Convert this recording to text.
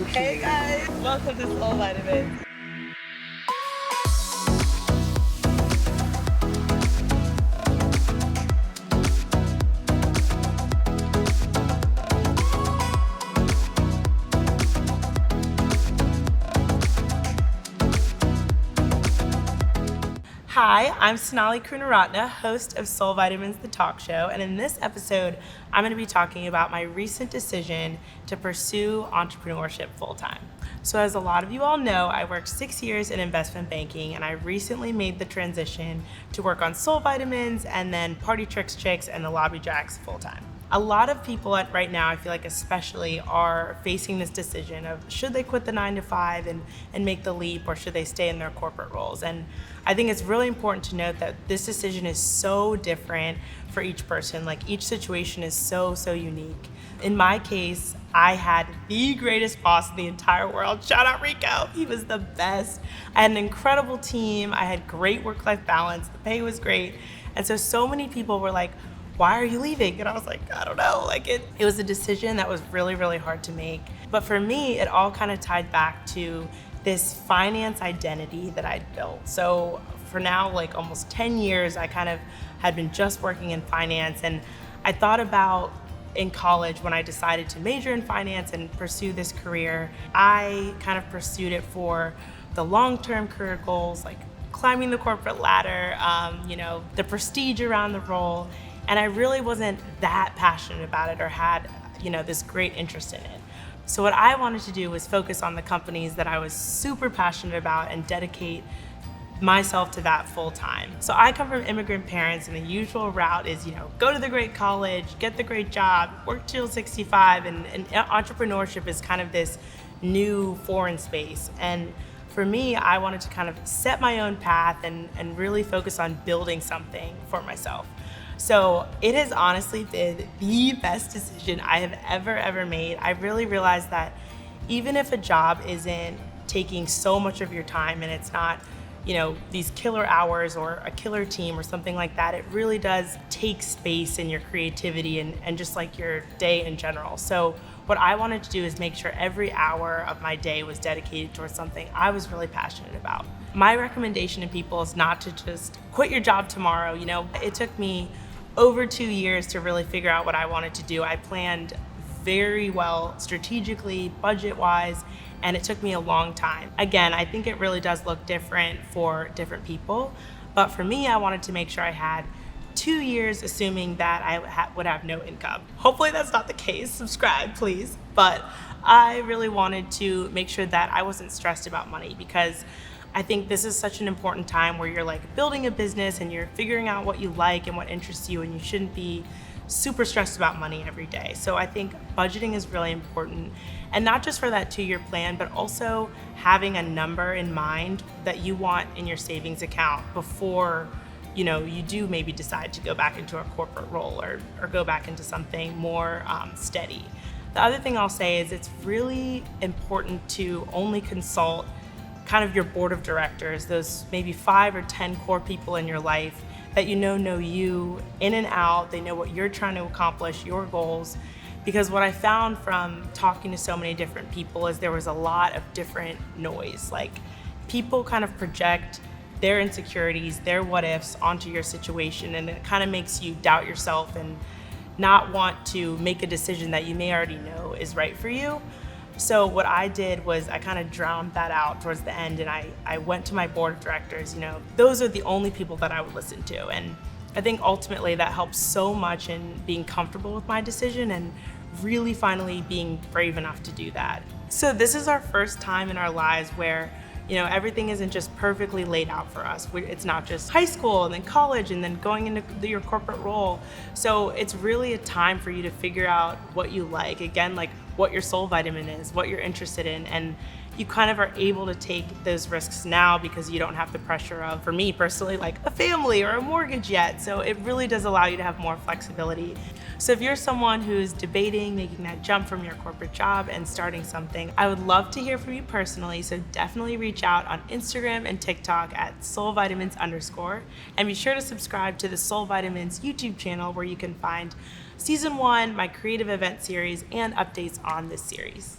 Hey guys, welcome to Soul Vitamins. Hi, I'm Sonali Series, host of Soul Vitamins, the talk show, and in this episode, I'm going to be talking about my recent decision to pursue entrepreneurship full-time. So as a lot of you all know, I worked 6 years in investment banking, and I recently made the transition to work on Soul Vitamins and then Party Tricks Chix and the Lobby Jax full-time. A lot of people right now, I feel like especially, are facing this decision of should they quit the 9 to 5 and make the leap, or should they stay in their corporate roles? And I think it's really important to note that this decision is so different for each person. Like, each situation is so unique. In my case, I had the greatest boss in the entire world. Shout out Rico, he was the best. I had an incredible team. I had great work-life balance. The pay was great. And so many people were like, why are you leaving? And I was like, I don't know. Like, it was a decision that was really hard to make. But for me, it all kind of tied back to this finance identity that I'd built. So for now, like almost 10 years, I kind of had been just working in finance. And I thought about in college when I decided to major in finance and pursue this career, I kind of pursued it for the long-term career goals, like climbing the corporate ladder, the prestige around the role. And I really wasn't that passionate about it or had, this great interest in it. So what I wanted to do was focus on the companies that I was super passionate about and dedicate myself to that full time. So I come from immigrant parents, and the usual route is, go to the great college, get the great job, work till 65, and entrepreneurship is kind of this new foreign space. And for me, I wanted to kind of set my own path and really focus on building something for myself. So it has honestly been the best decision I have ever made. I really realized that even if a job isn't taking so much of your time and it's not, these killer hours or a killer team or something like that, it really does take space in your creativity and just like your day in general. So what I wanted to do is make sure every hour of my day was dedicated towards something I was really passionate about. My recommendation to people is not to just quit your job tomorrow. It took me over 2 years to really figure out what I wanted to do. I planned very well strategically, budget-wise, and it took me a long time. Again, I think it really does look different for different people, but for me, I wanted to make sure I had 2 years assuming that I would have no income. Hopefully that's not the case. Subscribe, please. But I really wanted to make sure that I wasn't stressed about money, because I think this is such an important time where you're like building a business and you're figuring out what you like and what interests you, and you shouldn't be super stressed about money every day. So I think budgeting is really important, and not just for that 2-year plan, but also having a number in mind that you want in your savings account before you do maybe decide to go back into a corporate role or go back into something more steady. The other thing I'll say is it's really important to only consult kind of your board of directors, those maybe 5 or 10 core people in your life that know you in and out. They know what you're trying to accomplish, your goals. Because what I found from talking to so many different people is there was a lot of different noise. Like, people kind of project their insecurities, their what ifs onto your situation, and it kind of makes you doubt yourself and not want to make a decision that you may already know is right for you. So what I did was I kind of drowned that out towards the end, and I went to my board of directors. Those are the only people that I would listen to. And I think ultimately that helped so much in being comfortable with my decision and really finally being brave enough to do that. So this is our first time in our lives where everything isn't just perfectly laid out for us. It's not just high school and then college and then going into your corporate role. So it's really a time for you to figure out what you like. Again, like what your soul vitamin is, what you're interested in. And you kind of are able to take those risks now because you don't have the pressure of, for me personally, like a family or a mortgage yet. So it really does allow you to have more flexibility. So if you're someone who's debating making that jump from your corporate job and starting something, I would love to hear from you personally. So definitely reach out on Instagram and TikTok at soulvitamins_. And be sure to subscribe to the Soul Vitamins YouTube channel, where you can find Season 1, my creative event series, and updates on this series.